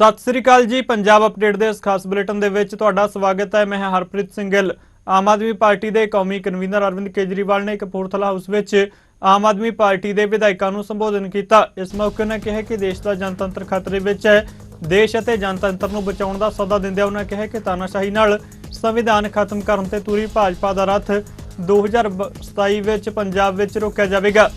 सत श्री अकाल जी। पंजाब अपडेट के इस खास बुलेटिन दे विच तुहाडा स्वागत है। मैं हरप्रीत सिंह गिल। आम आदमी पार्टी के कौमी कन्वीनर अरविंद केजरीवाल ने कपूरथला हाउस विच आम आदमी पार्टी के विधायकों को संबोधन किया। इस मौके उन्होंने कहा कि देश का जनतंत्र खतरे विच है। देश और जनतंत्र को बचाने का सौदा दिंदे उन्होंने कहा कि तानाशाही नाल संविधान खत्म करने ते तुरी भाजपा का रथ 2027 पंजाब विच रोकिया जाएगा।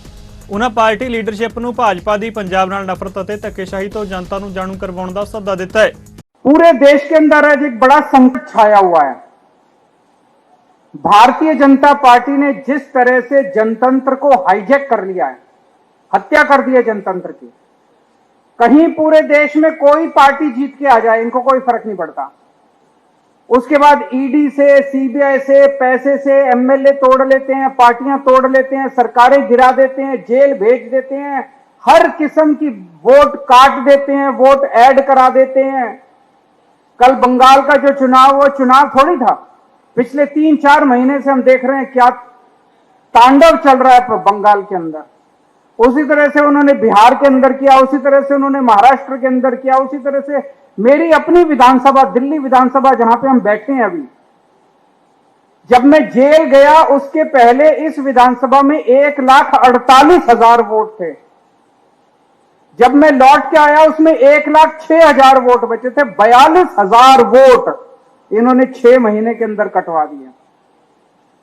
उन्होंने पार्टी लीडरशिप नूं भाजपा की पंजाब नाल नफरत और धक्केशाही तो जनता नूं जाणू करवाउण दा सद्दा दिता है। पूरे देश के अंदर आज एक बड़ा संकट छाया हुआ है। भारतीय जनता पार्टी ने जिस तरह से जनतंत्र को हाईजैक कर लिया है, हत्या कर दी है जनतंत्र की। कहीं पूरे देश में कोई पार्टी जीत के आ जाए, इनको कोई फर्क नहीं पड़ता। उसके बाद ईडी से, सीबीआई से, पैसे से एमएलए तोड़ लेते हैं, पार्टियां तोड़ लेते हैं, सरकारें गिरा देते हैं, जेल भेज देते हैं, हर किस्म की वोट काट देते हैं, वोट ऐड करा देते हैं। कल बंगाल का जो चुनाव, वो चुनाव थोड़ी था। पिछले 3-4 महीने से हम देख रहे हैं क्या तांडव चल रहा है बंगाल के अंदर। उसी तरह से उन्होंने बिहार के अंदर किया, उसी तरह से उन्होंने महाराष्ट्र के अंदर किया, उसी तरह से मेरी अपनी विधानसभा, दिल्ली विधानसभा जहां पे हम बैठे हैं अभी, जब मैं जेल गया उसके पहले इस विधानसभा में 1,48,000 वोट थे। जब मैं लौट के आया उसमें 1,06,000 वोट बचे थे। 42,000 वोट इन्होंने 6 महीने के अंदर कटवा दिए।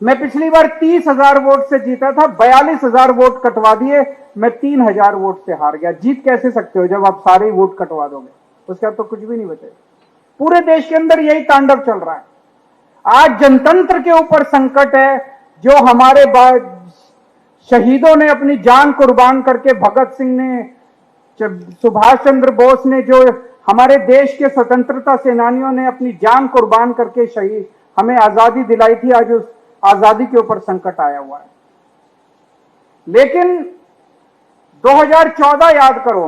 मैं पिछली बार 30,000 वोट से जीता था, 42,000 वोट कटवा दिए। मैं 3,000 वोट से हार गया। जीत कैसे सकते हो जब आप सारे वोट कटवा दोगे? उसका तो कुछ भी नहीं बचेगा। पूरे देश के अंदर यही तांडव चल रहा है। आज जनतंत्र के ऊपर संकट है। जो हमारे शहीदों ने अपनी जान कुर्बान करके, भगत सिंह ने, सुभाष चंद्र बोस ने, जो हमारे देश के स्वतंत्रता सेनानियों ने अपनी जान कुर्बान करके शहीद हमें आजादी दिलाई थी, आज उस आजादी के ऊपर संकट आया हुआ है। लेकिन 2014 याद करो,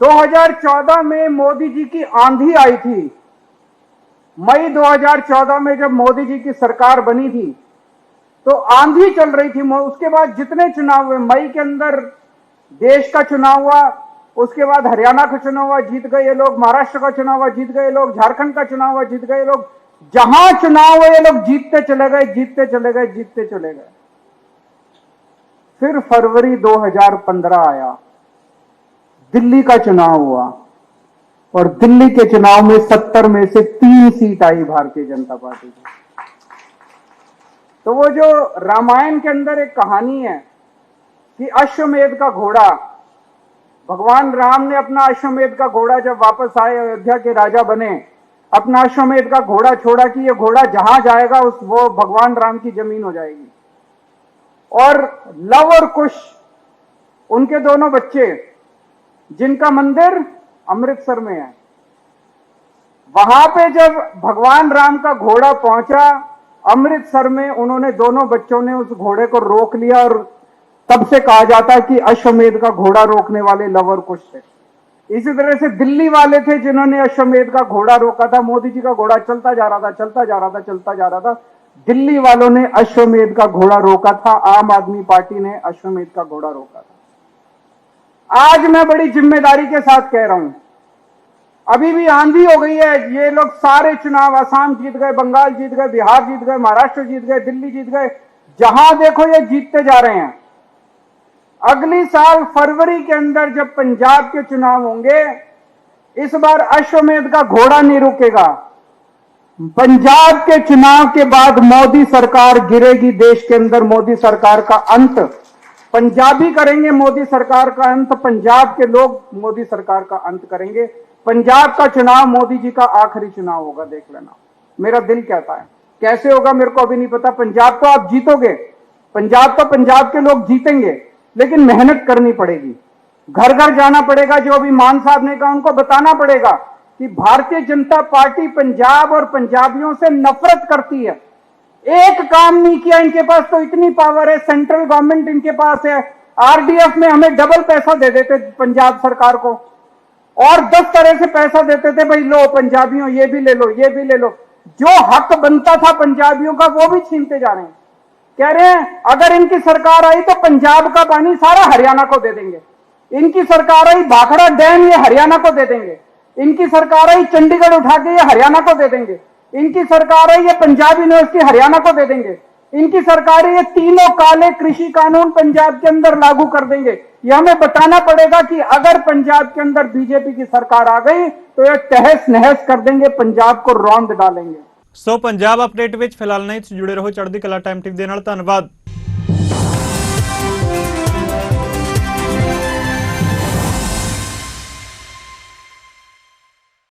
2014 में मोदी जी की आंधी आई थी। मई 2014 में जब मोदी जी की सरकार बनी थी तो आंधी चल रही थी। उसके बाद जितने चुनाव हुए, मई के अंदर देश का चुनाव हुआ, उसके बाद हरियाणा का चुनाव हुआ, जीत गए ये लोग, महाराष्ट्र का चुनाव हुआ, जीत गए ये लोग, झारखंड का चुनाव हुआ, जीत गए लोग। जहां चुनाव हुए ये लोग जीतते चले गए, जीतते चले गए, जीतते चले गए। फिर फरवरी 2015 आया, दिल्ली का चुनाव हुआ और दिल्ली के चुनाव में 70 में से 3 सीट आई भारतीय जनता पार्टी की। तो वो जो रामायण के अंदर एक कहानी है कि अश्वमेध का घोड़ा, भगवान राम ने अपना अश्वमेध का घोड़ा जब वापस आए, अयोध्या के राजा बने, अपना अश्वमेध का घोड़ा छोड़ा कि ये घोड़ा जहां जाएगा वो भगवान राम की जमीन हो जाएगी। और लव और कुश, उनके दोनों बच्चे, जिनका मंदिर अमृतसर में है, वहां पे जब भगवान राम का घोड़ा पहुंचा अमृतसर में, उन्होंने, दोनों बच्चों ने उस घोड़े को रोक लिया। और तब से कहा जाता है कि अश्वमेध का घोड़ा रोकने वाले लव और कुश थे। इसी तरह से दिल्ली वाले थे जिन्होंने अश्वमेध का घोड़ा रोका था। मोदी जी का घोड़ा चलता जा रहा था, चलता जा रहा था, चलता जा रहा था। दिल्ली वालों ने अश्वमेध का घोड़ा रोका था, आम आदमी पार्टी ने अश्वमेध का घोड़ा रोका था। आज मैं बड़ी जिम्मेदारी के साथ कह रहा हूं, अभी भी आंधी हो गई है। ये लोग सारे चुनाव, असम जीत गए, बंगाल जीत गए, बिहार जीत गए, महाराष्ट्र जीत गए, दिल्ली जीत गए, जहां देखो ये जीतते जा रहे हैं। अगली साल फरवरी के अंदर जब पंजाब के चुनाव होंगे, इस बार अश्वमेध का घोड़ा नहीं रुकेगा। पंजाब के चुनाव के बाद मोदी सरकार गिरेगी। देश के अंदर मोदी सरकार का अंत पंजाबी करेंगे, मोदी सरकार का अंत पंजाब के लोग मोदी सरकार का अंत करेंगे। पंजाब का चुनाव मोदी जी का आखिरी चुनाव होगा, देख लेना। मेरा दिल कहता है। कैसे होगा मेरे को अभी नहीं पता। पंजाब को आप जीतोगे, पंजाब तो पंजाब के लोग जीतेंगे, लेकिन मेहनत करनी पड़ेगी। घर घर जाना पड़ेगा। जो अभी मान साहब ने कहा, उनको बताना पड़ेगा कि भारतीय जनता पार्टी पंजाब और पंजाबियों से नफरत करती है। एक काम नहीं किया इनके पास, तो इतनी पावर है, सेंट्रल गवर्नमेंट इनके पास है। आरडीएफ में हमें डबल पैसा दे देते पंजाब सरकार को, और 10 तरह से पैसा देते थे, भाई लो पंजाबियों ये भी ले लो, ये भी ले लो। जो हक बनता था पंजाबियों का वो भी छीनते जा रहे हैं। कह रहे हैं अगर इनकी सरकार आई तो पंजाब का पानी सारा हरियाणा को दे देंगे। इनकी सरकार आई भाखड़ा डैम ये हरियाणा को दे देंगे, इनकी सरकार आई चंडीगढ़ उठा के ये हरियाणा को दे देंगे, इनकी सरकार आई ये पंजाब यूनिवर्सिटी हरियाणा को दे देंगे, इनकी सरकार ये तीनों काले कृषि कानून पंजाब के अंदर लागू कर देंगे। ये हमें बताना पड़ेगा कि अगर पंजाब के अंदर बीजेपी की सरकार आ गई तो ये तहस नहस कर देंगे, पंजाब को रौंद डालेंगे। सो पंजाब अपडेट विच फिलहाल नहीं जुड़े रहो। चढ़दी कला टाइम टीवी दे नाल धन्नवाद।